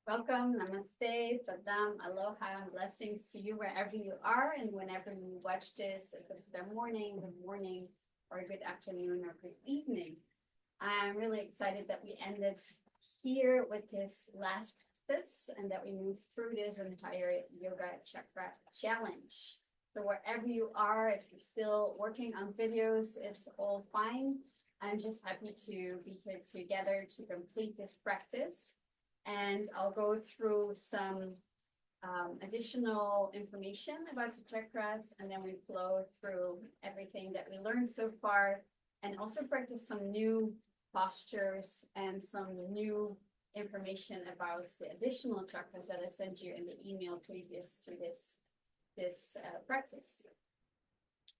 Welcome, Namaste, Sadam, Aloha, and blessings to you wherever you are and whenever you watch this, if it's the morning, good morning, or good afternoon, or good evening. I'm really excited that we ended here with this last practice and that we moved through this entire Yoga Chakra challenge. So wherever you are, if you're still working on videos, it's all fine. I'm just happy to be here together to complete this practice. And I'll go through some additional information about the chakras, and then we flow through everything that we learned so far, and also practice some new postures and some new information about the additional chakras that I sent you in the email previous to this practice.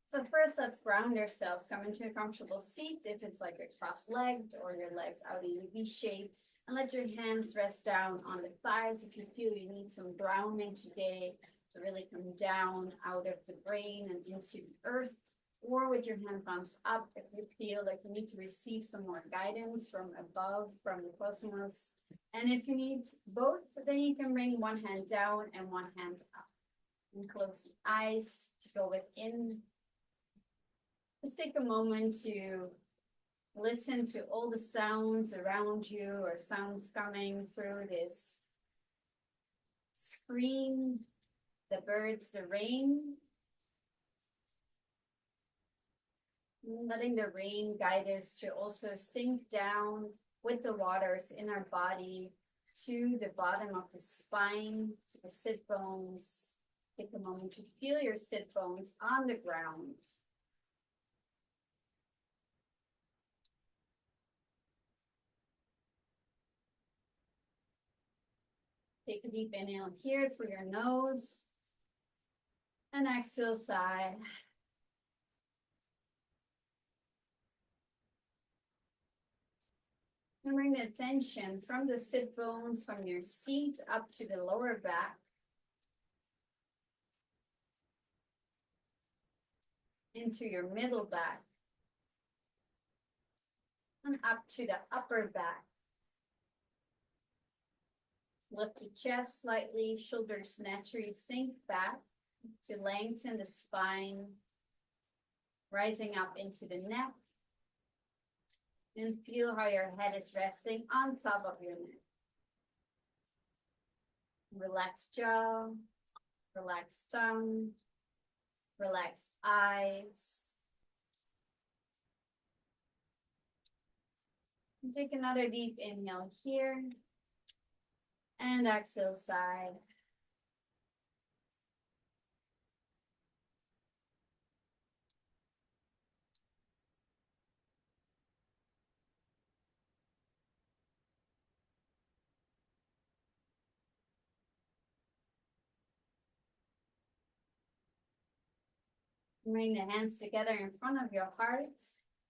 So first, let's ground ourselves. Come into a comfortable seat if it's like a cross-legged or your legs out in a V shape. And let your hands rest down on the thighs if you feel you need some grounding today to really come down out of the brain and into the earth, or with your hand palms up if you feel like you need to receive some more guidance from above, from the cosmos. And if you need both, then you can bring one hand down and one hand up. And close the eyes to go within. Just take a moment to listen to all the sounds around you or sounds coming through this screen, the birds, the rain. Letting the rain guide us to also sink down with the waters in our body to the bottom of the spine, to the sit bones. Take a moment to feel your sit bones on the ground. Take a deep inhale here through your nose. And exhale, sigh. And bring the attention from the sit bones, from your seat up to the lower back. Into your middle back. And up to the upper back. Lift the chest slightly, shoulders naturally sink back to lengthen the spine, rising up into the neck. And feel how your head is resting on top of your neck. Relaxed jaw, relaxed tongue, relaxed eyes. And take another deep inhale here. And exhale, sigh. Bring the hands together in front of your heart.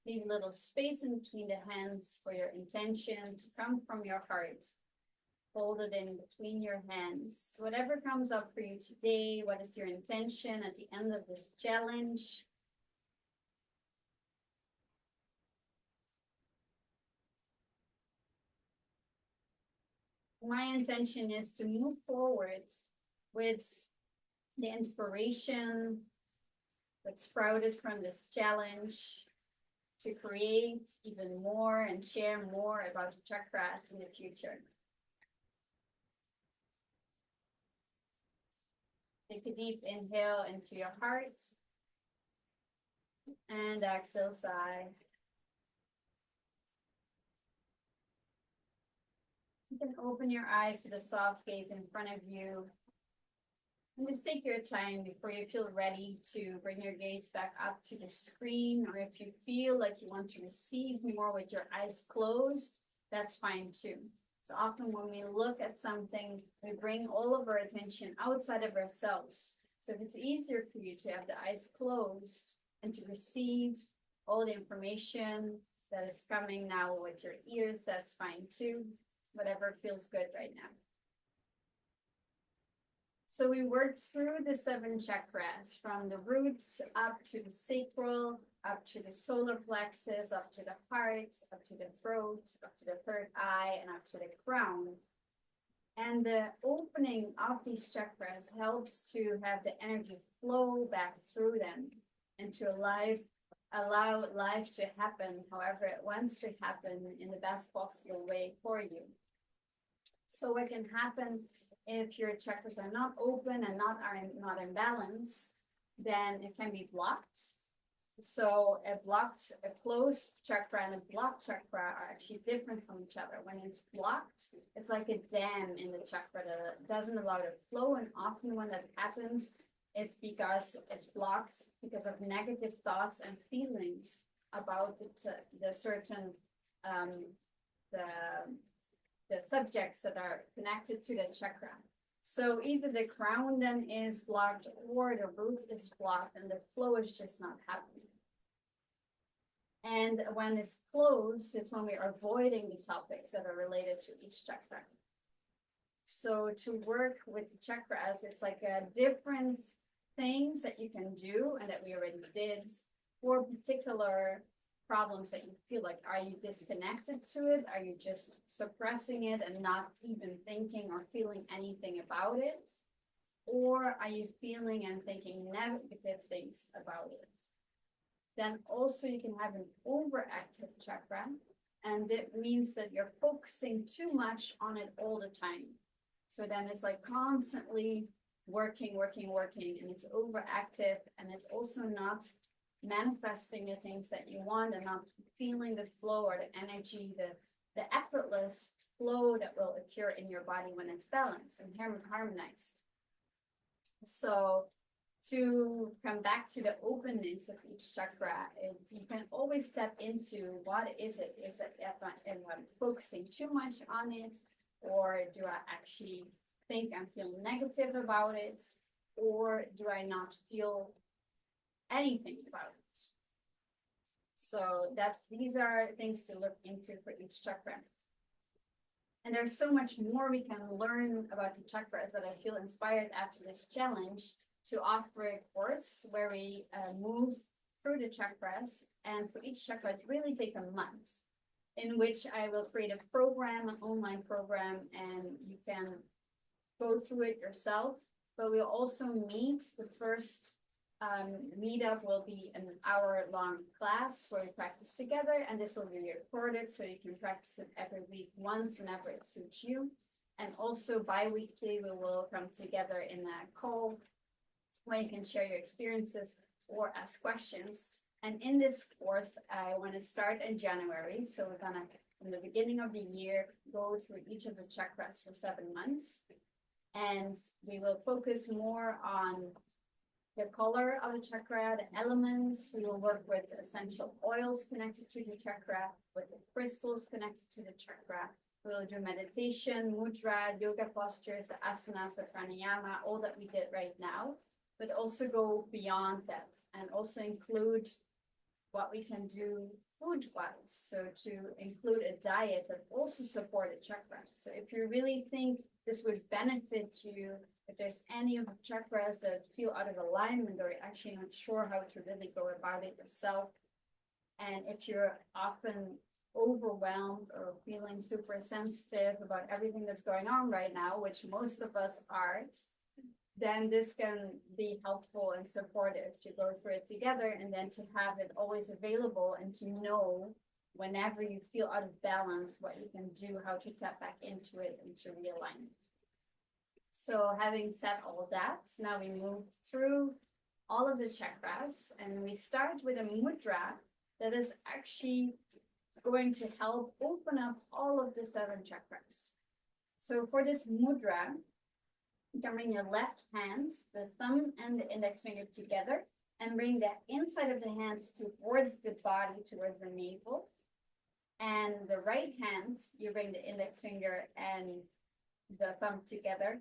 Leave a little space in between the hands for your intention to come from your heart. Hold it in between your hands. Whatever comes up for you today, what is your intention at the end of this challenge? My intention is to move forward with the inspiration that sprouted from this challenge to create even more and share more about the chakras in the future. Take a deep inhale into your heart and exhale, sigh. You can open your eyes to the soft gaze in front of you. And just take your time before you feel ready to bring your gaze back up to the screen, or if you feel like you want to receive more with your eyes closed, that's fine too. So often when we look at something, we bring all of our attention outside of ourselves. So if it's easier for you to have the eyes closed and to receive all the information that is coming now with your ears, that's fine too. Whatever feels good right now. So we worked through the 7 chakras, from the roots up to the sacral, up to the solar plexus, up to the heart, up to the throat, up to the third eye, and up to the crown. And the opening of these chakras helps to have the energy flow back through them and to allow life to happen however it wants to happen in the best possible way for you. So what can happen if your chakras are not open and not in balance, then it can be blocked. So a closed chakra and a blocked chakra are actually different from each other. When it's blocked, it's like a dam in the chakra that doesn't allow it to flow. And often when that happens, it's because it's blocked because of negative thoughts and feelings about the certain the the subjects that are connected to the chakra. So either the crown then is blocked or the root is blocked and the flow is just not happening. And when it's closed, it's when we are avoiding the topics that are related to each chakra. So to work with the chakras, it's like different things that you can do and that we already did for particular problems that you feel like. Are you disconnected to it? Are you just suppressing it and not even thinking or feeling anything about it? Or are you feeling and thinking negative things about it? Then also you can have an overactive chakra, and it means that you're focusing too much on it all the time. So then it's like constantly working, and it's overactive, and it's also not manifesting the things that you want and not feeling the flow or the energy, the effortless flow that will occur in your body when it's balanced and harmonized. So to come back to the openness of each chakra, you can always step into what is it? Is it if I'm focusing too much on it, or do I actually think I'm feeling negative about it, or do I not feel anything about it? So these are things to look into for each chakra. And there's so much more we can learn about the chakras that I feel inspired after this challenge to offer a course where we move through the chakras. And for each chakra, it really takes a month, in which I will create a program, an online program, and you can go through it yourself. But we'll also meet. The first meetup will be an hour-long class where we practice together, and this will be recorded so you can practice it every week once whenever it suits you. And also bi-weekly, we will come together in a call where you can share your experiences or ask questions. And in this course, I want to start in January. So we're going to, from the beginning of the year, go through each of the chakras for 7 months. And we will focus more on the color of the chakra, the elements. We will work with essential oils connected to the chakra, with the crystals connected to the chakra. We will do meditation, mudra, yoga postures, the asanas, the pranayama, all that we did right now, but also go beyond that and also include what we can do food-wise. So to include a diet that also supports the chakra. So if you really think this would benefit you, if there's any of the chakras that feel out of alignment or you're actually not sure how to really go about it yourself, and if you're often overwhelmed or feeling super sensitive about everything that's going on right now, which most of us are, then this can be helpful and supportive to go through it together, and then to have it always available and to know whenever you feel out of balance what you can do, how to tap back into it and to realign it. So having said all that, now we move through all of the chakras, and we start with a mudra that is actually going to help open up all of the 7 chakras. So for this mudra, you can bring your left hand, the thumb and the index finger together, and bring the inside of the hands towards the body, towards the navel. And the right hand, you bring the index finger and the thumb together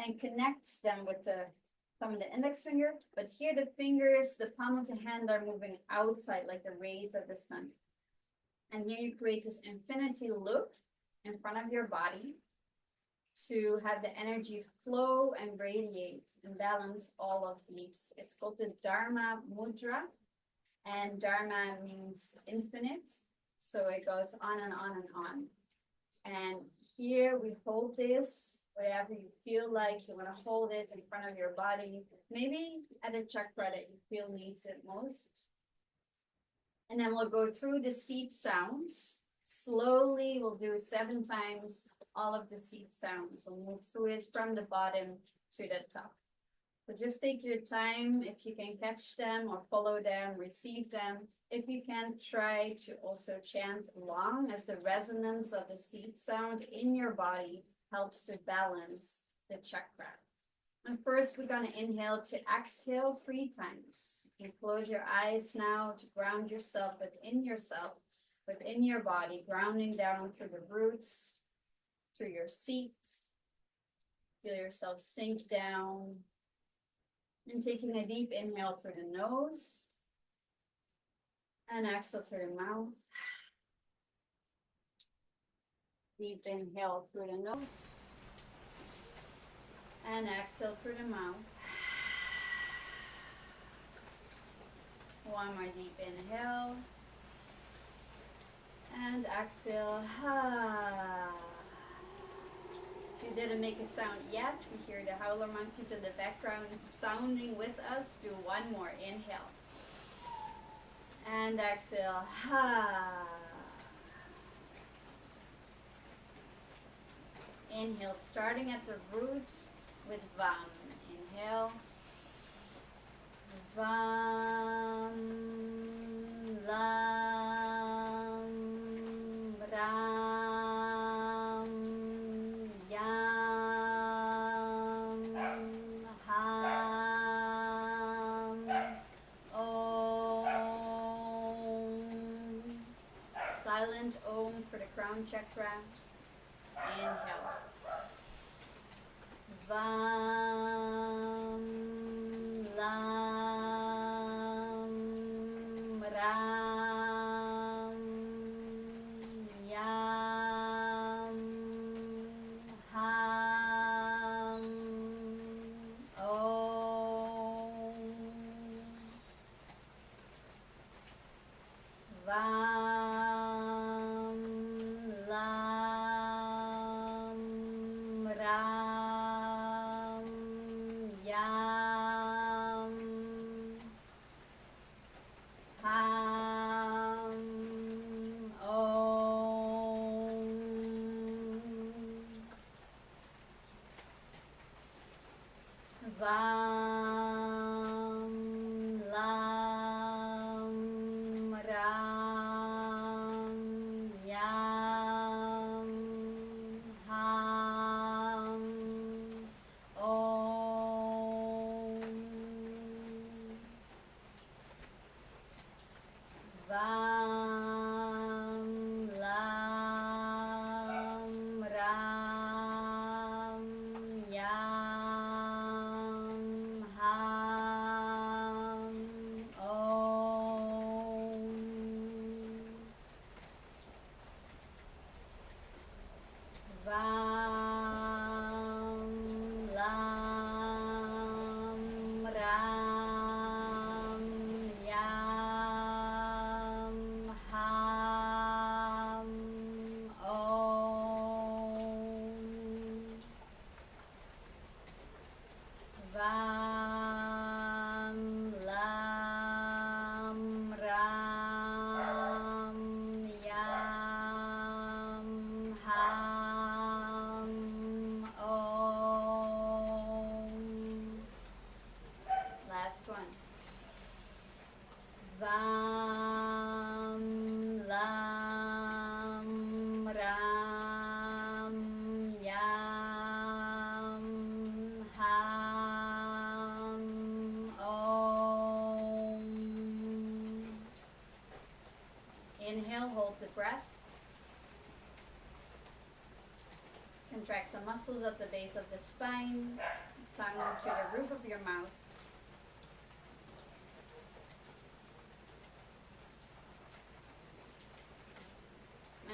and connect them with the thumb and the index finger. But here the fingers, the palm of the hand are moving outside like the rays of the sun. And here you create this infinity loop in front of your body to have the energy flow and radiate and balance all of these. It's called the Dharma Mudra, and Dharma means infinite, so it goes on and on and on. And here we hold this whatever you feel like. You want to hold it in front of your body, maybe at a chakra that you feel needs it most. And then we'll go through the seed sounds. Slowly, we'll do 7 times all of the seed sounds. We'll move through it from the bottom to the top. So just take your time. If you can catch them or follow them, receive them. If you can, try to also chant along, as the resonance of the seed sound in your body helps to balance the chakra. And first, we're going to inhale to exhale 3 times. You close your eyes now to ground yourself, within your body, grounding down through the roots, through your seats. Feel yourself sink down. And taking a deep inhale through the nose. And exhale through the mouth. Deep inhale through the nose. And exhale through the mouth. One more deep inhale. And exhale. If you didn't make a sound yet, we hear the howler monkeys in the background sounding with us. Do one more. Inhale. And exhale. Inhale, starting at the root with Vam. Inhale. Vam, Lam, Ram, Yam, Ham, Om. Silent Om for the crown chakra. Inhale. Vam, Lam, Ram, Yam, Ham, Om. Vam, Lam, Ram, Yam, Ham, Om. Vam, Lam, Ram, Yam, Ham, Om. Vam, Lam, Ram, Yam, Ham, Om. Vam, Lam, Ram, Yam, Ham, Om. Vam, Lam, Ram, Yam, Ham, Om. Last one. Vam, Lam, Ram, Yam, Ham, Om. Inhale, hold the breath. Contract the muscles at the base of the spine, tongue to the roof of your mouth.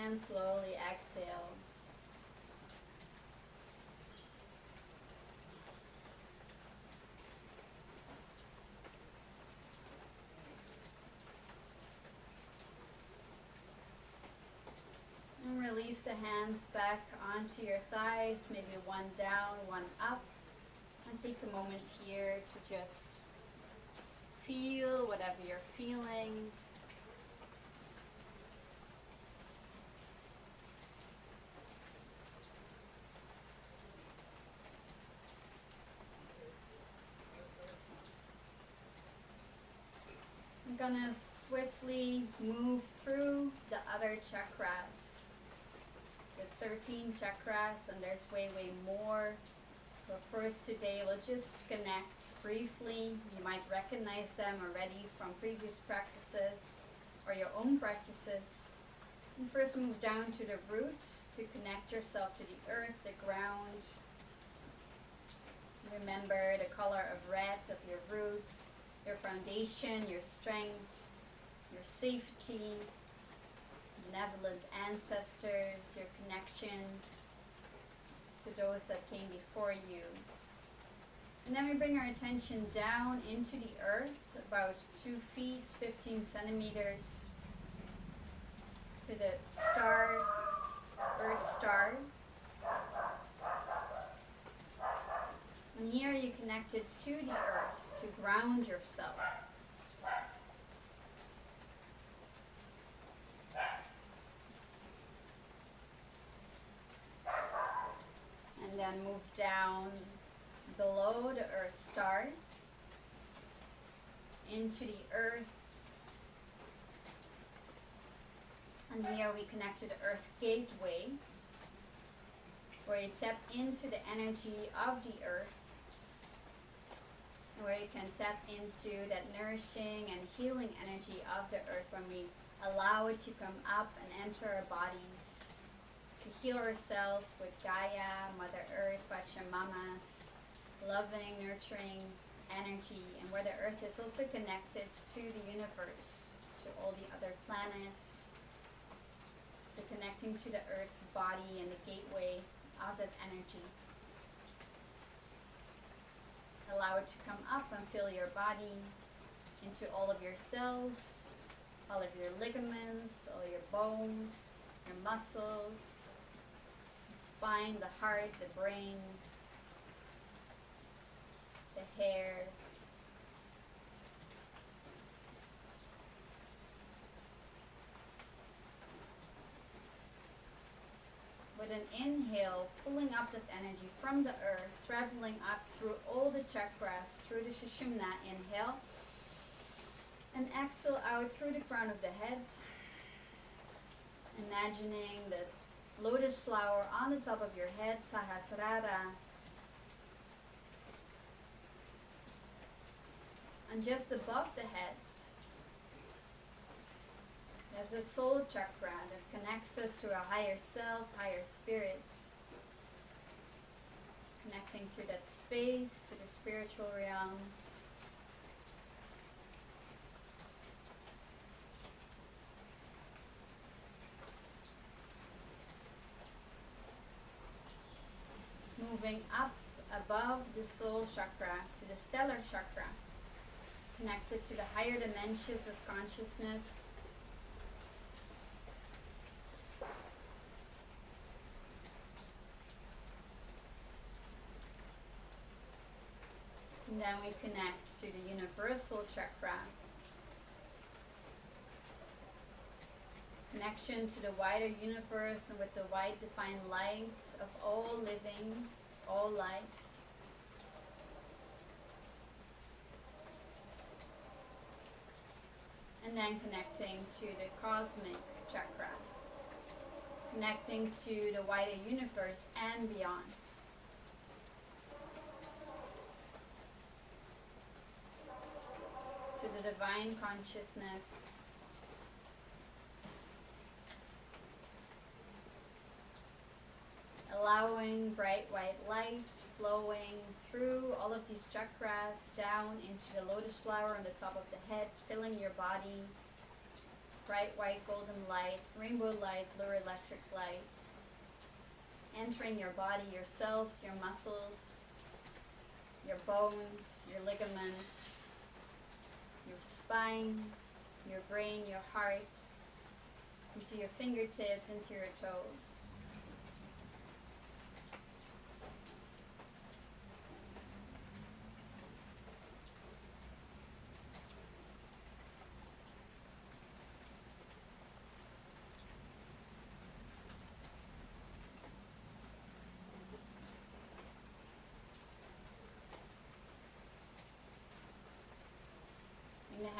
And slowly exhale. And release the hands back onto your thighs, maybe one down, one up. And take a moment here to just feel whatever you're feeling. I'm gonna swiftly move through the other chakras. The 13 chakras, and there's way more. But first today we'll just connect briefly. You might recognize them already from previous practices or your own practices. And first move down to the roots to connect yourself to the earth, the ground. Remember the color of red of your roots, your foundation, your strength, your safety, benevolent ancestors, your connection to those that came before you. And then we bring our attention down into the earth, about 2 feet, 15 centimeters, to the star, earth star. And here you connected to the earth to ground yourself. And then move down below the earth star into the earth. And here we connect to the earth gateway, where you tap into the energy of the earth, and where you can tap into that nourishing and healing energy of the earth when we allow it to come up and enter our bodies, to heal ourselves with Gaia, Mother Earth, Pachamama's loving, nurturing energy, and where the earth is also connected to the universe, to all the other planets. So connecting to the earth's body and the gateway of that energy. Allow it to come up and fill your body into all of your cells, all of your ligaments, all your bones, your muscles, the spine, the heart, the brain, the hair. With an inhale, pulling up that energy from the earth, traveling up through all the chakras, through the Sushumna, inhale. And exhale out through the crown of the head. Imagining that lotus flower on the top of your head, Sahasrara. And just above the head, there's a soul chakra that connects us to our higher self, higher spirits. Connecting to that space, to the spiritual realms. Moving up above the soul chakra to the stellar chakra. Connected to the higher dimensions of consciousness. And then we connect to the universal chakra. Connection to the wider universe and with the wide divine light of all living, all life. And then connecting to the cosmic chakra. Connecting to the wider universe and beyond. To the divine consciousness. Allowing bright white light flowing through all of these chakras down into the lotus flower on the top of the head, filling your body. Bright white golden light, rainbow light, blue electric light. Entering your body, your cells, your muscles, your bones, your ligaments, your spine, your brain, your heart, into your fingertips, into your toes.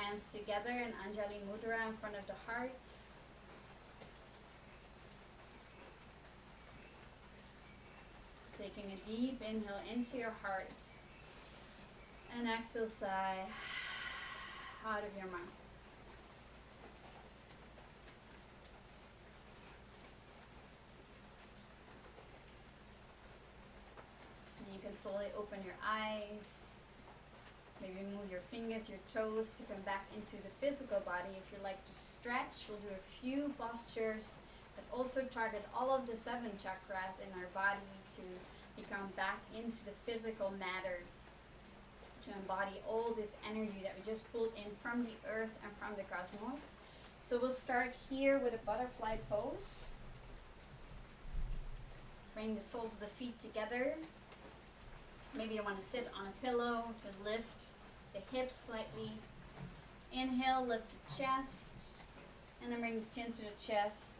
hands together in Anjali Mudra in front of the heart. Taking a deep inhale into your heart. And exhale, sigh out of your mouth. And you can slowly open your eyes. Maybe move your fingers, your toes to come back into the physical body. If you like to stretch, we'll do a few postures that also target all of the 7 chakras in our body to become back into the physical matter, to embody all this energy that we just pulled in from the earth and from the cosmos. So we'll start here with a butterfly pose. Bring the soles of the feet together. Maybe you want to sit on a pillow to lift the hips slightly. Inhale, lift the chest, and then bring the chin to the chest.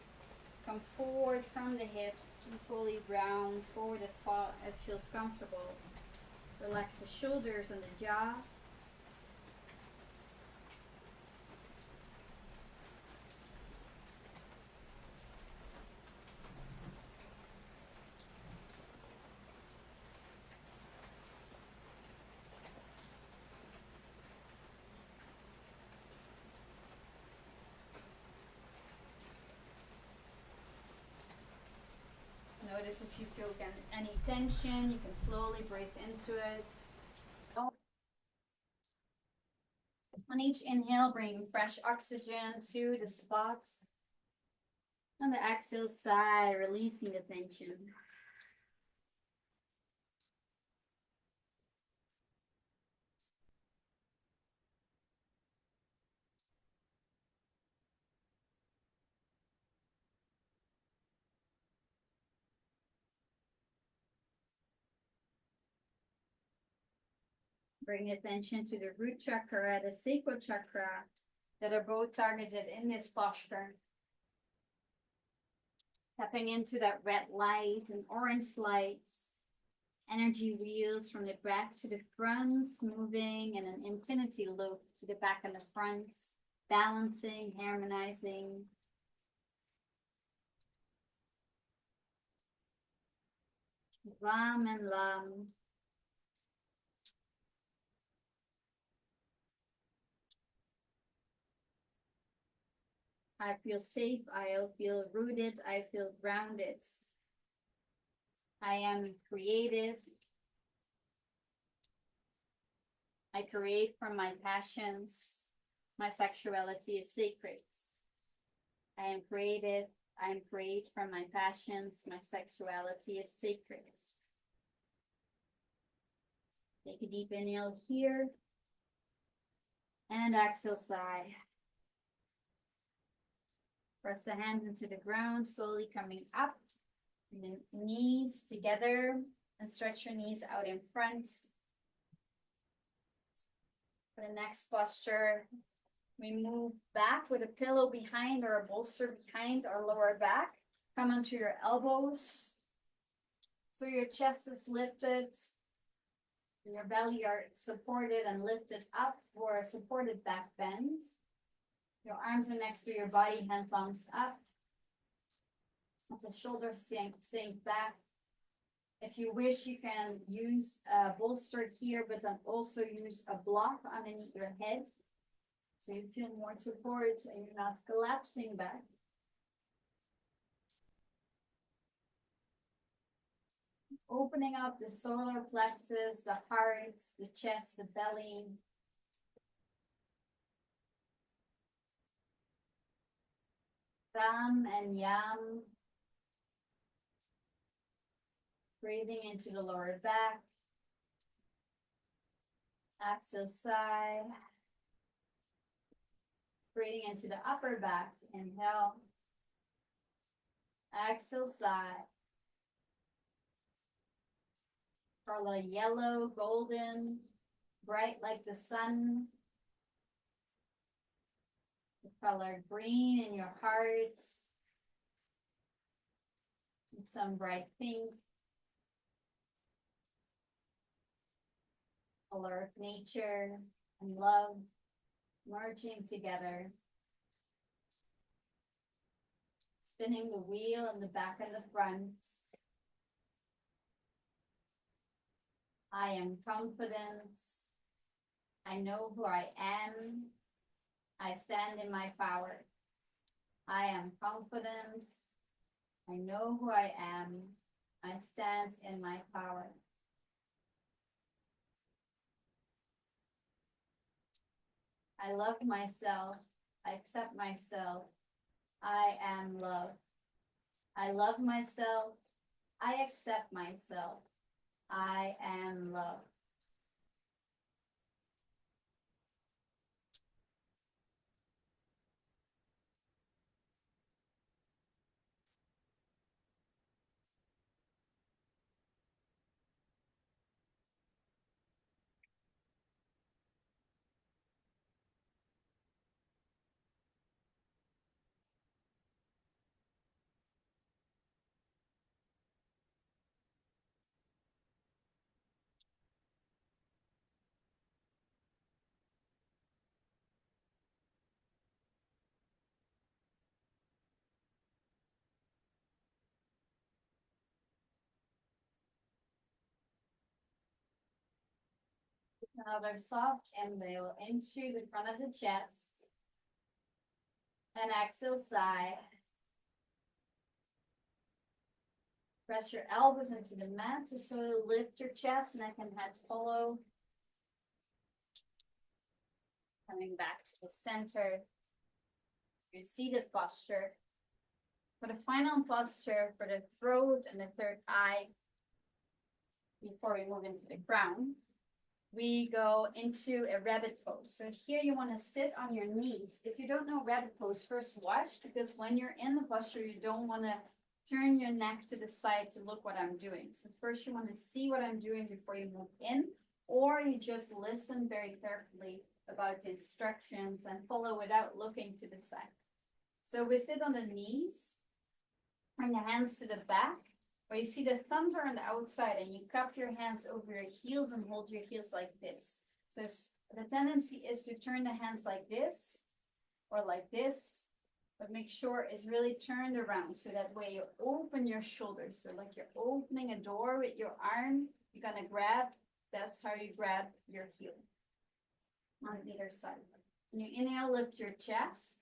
Come forward from the hips and slowly round forward as far as feels comfortable. Relax the shoulders and the jaw. Notice if you feel any tension, you can slowly breathe into it. On each inhale, bring fresh oxygen to the spot. On the exhale, sigh, releasing the tension. Bring attention to the root chakra, the sacral chakra, that are both targeted in this posture. Tapping into that red light and orange lights. Energy wheels from the back to the front, moving in an infinity loop to the back and the front, balancing, harmonizing. Ram and Lam. I feel safe, I feel rooted, I feel grounded. I am creative. I create from my passions. My sexuality is sacred. I am creative. I am create from my passions. My sexuality is sacred. Take a deep inhale here. And exhale, sigh. Press the hands into the ground, slowly coming up. And then knees together. And stretch your knees out in front. For the next posture, we move back with a pillow behind or a bolster behind our lower back. Come onto your elbows. So your chest is lifted. And your belly are supported and lifted up for a supported back bend. Your arms are next to your body, hand palms up. Let the shoulders sink back. If you wish, you can use a bolster here, but then also use a block underneath your head. So you feel more support and you're not collapsing back. Opening up the solar plexus, the heart, the chest, the belly. Ram and Yam. Breathing into the lower back. Exhale, sigh. Breathing into the upper back. Inhale. Exhale, sigh. Color yellow, golden, bright like the sun. The color green in your heart. Some bright pink. Color of nature and love. merging together, spinning the wheel in the back and the front. I am confident. I know who I am. I stand in my power. I am confident. I know who I am. I stand in my power. I love myself. I accept myself. I am love. I love myself. I accept myself. I am love. Another soft inhale into the front of the chest. And exhale, sigh. Press your elbows into the mat to sort of lift your chest, neck and head follow. Coming back to the center, your seated posture. For the final posture for the throat and the third eye, before we move into the crown, we go into a rabbit pose. So here you want to sit on your knees. If you don't know rabbit pose, first watch, because when you're in the posture, you don't want to turn your neck to the side to look what I'm doing. So first you want to see what I'm doing before you move in, or you just listen very carefully about the instructions and follow without looking to the side. So we sit on the knees, bring the hands to the back, where you see the thumbs are on the outside, and you cup your hands over your heels and hold your heels like this. So the tendency is to turn the hands like this or like this, but make sure it's really turned around so that way you open your shoulders. So like you're opening a door with your arm, you're gonna grab, that's how you grab your heel on either side. When you inhale, lift your chest.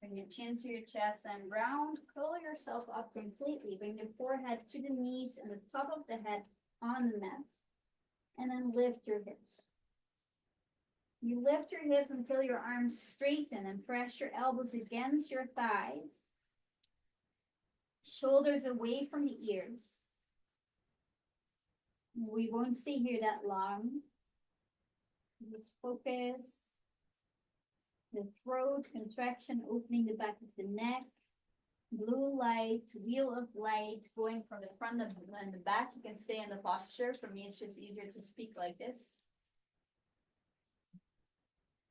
Bring your chin to your chest and round, curl yourself up completely. Bring the forehead to the knees and the top of the head on the mat. And then lift your hips. You lift your hips until your arms straighten and press your elbows against your thighs. Shoulders away from the ears. We won't stay here that long. Just focus. The throat, contraction, opening the back of the neck. Blue light, wheel of light going from the front and the back. You can stay in the posture. For me, it's just easier to speak like this.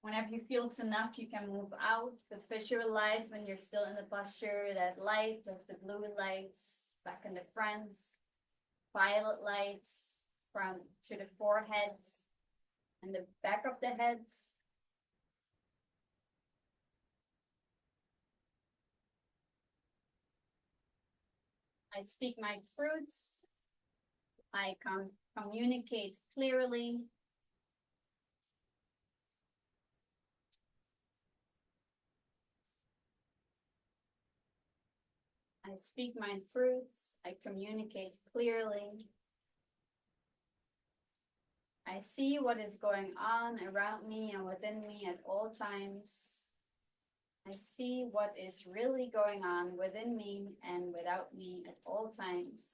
Whenever you feel it's enough, you can move out, but visualize when you're still in the posture, that light of the blue lights back in the front, violet lights from to the foreheads and the back of the heads. I speak my truths. I communicate clearly. I speak my truths. I communicate clearly. I see what is going on around me and within me at all times. I see what is really going on within me and without me at all times.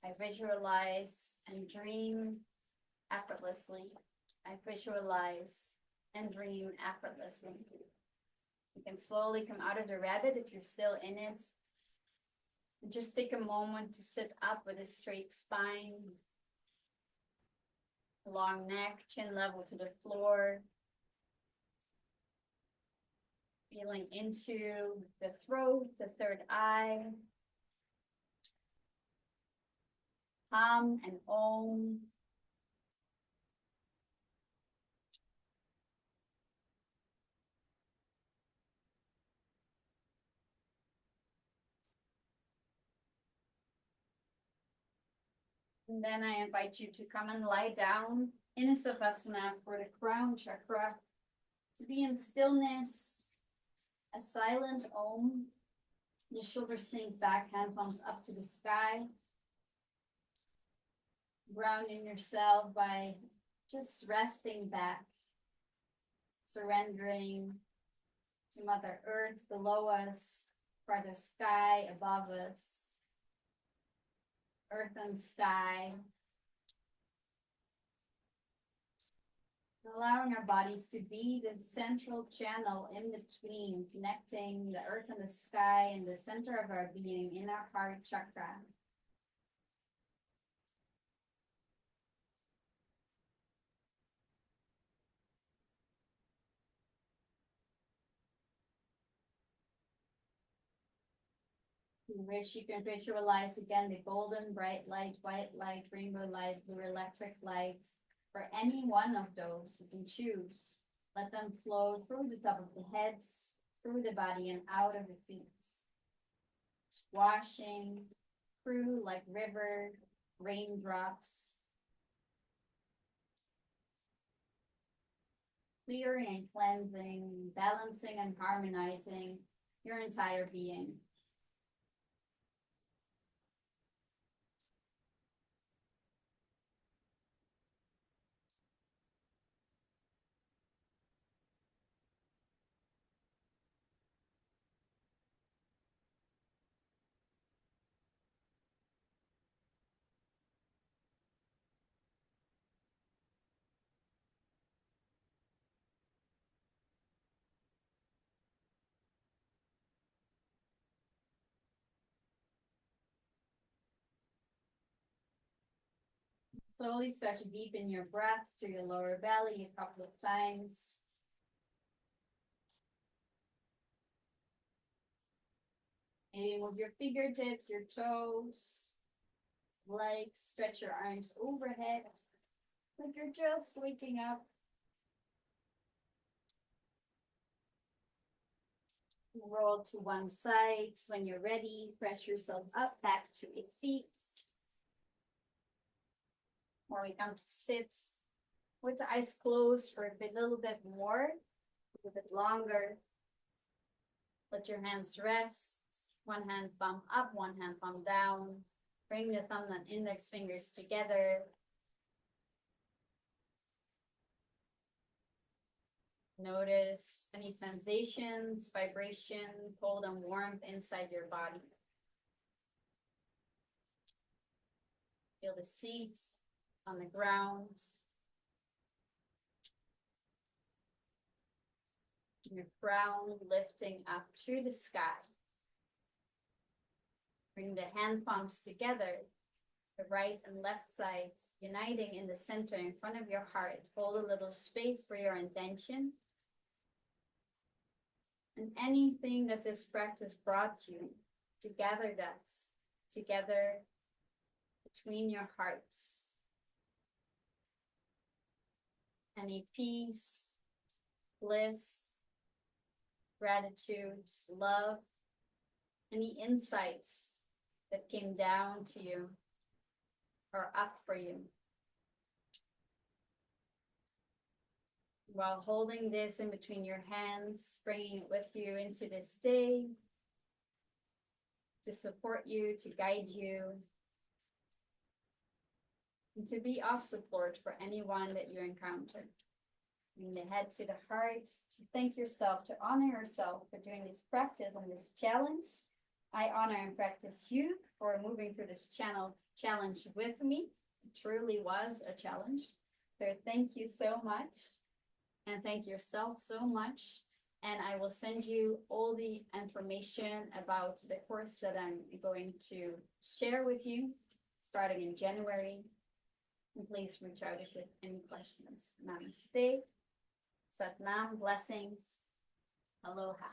I visualize and dream effortlessly. I visualize and dream effortlessly. You can slowly come out of the rabbit if you're still in it. And just take a moment to sit up with a straight spine, long neck, chin level to the floor. Feeling into the throat, the third eye. Hum and Om. And then I invite you to come and lie down in a Savasana for the crown chakra, to be in stillness, a silent om. The shoulders sink back, hand palms up to the sky. Grounding yourself by just resting back, surrendering to Mother Earth below us, part of sky above us, earth and sky. Allowing our bodies to be the central channel in between, connecting the earth and the sky in the center of our being, in our heart chakra. If you wish, you can visualize again the golden, bright light, white light, rainbow light, blue electric lights. For any one of those, you can choose. Let them flow through the top of the head, through the body, and out of the feet. Washing through like river, raindrops. Clearing and cleansing, balancing and harmonizing your entire being. Slowly start to deepen your breath to your lower belly a couple of times. Maybe move your fingertips, your toes, legs, stretch your arms overhead. Like you're just waking up. Roll to one side. When you're ready, press yourself up back to a seat. Or we come to sit with the eyes closed for a little bit more, a bit longer. Let your hands rest. One hand palm up, one hand palm down. Bring the thumb and index fingers together. Notice any sensations, vibration, cold and warmth inside your body. Feel the seats on the ground. Your crown lifting up to the sky. Bring the hand palms together, the right and left sides uniting in the center in front of your heart. Hold a little space for your intention. And anything that this practice brought you to gather that together between your hearts. Any peace, bliss, gratitude, love, any insights that came down to you or up for you. While holding this in between your hands, bringing it with you into this day to support you, to guide you, and to be of support for anyone that you encounter. Bring the head to the heart, to thank yourself, to honor yourself for doing this practice and this challenge. I honor and practice you for moving through this challenge with me. It truly was a challenge. So thank you so much. And thank yourself so much. And I will send you all the information about the course that I'm going to share with you starting in January. And please reach out if you have any questions. Namaste. Sat Nam, blessings. Aloha.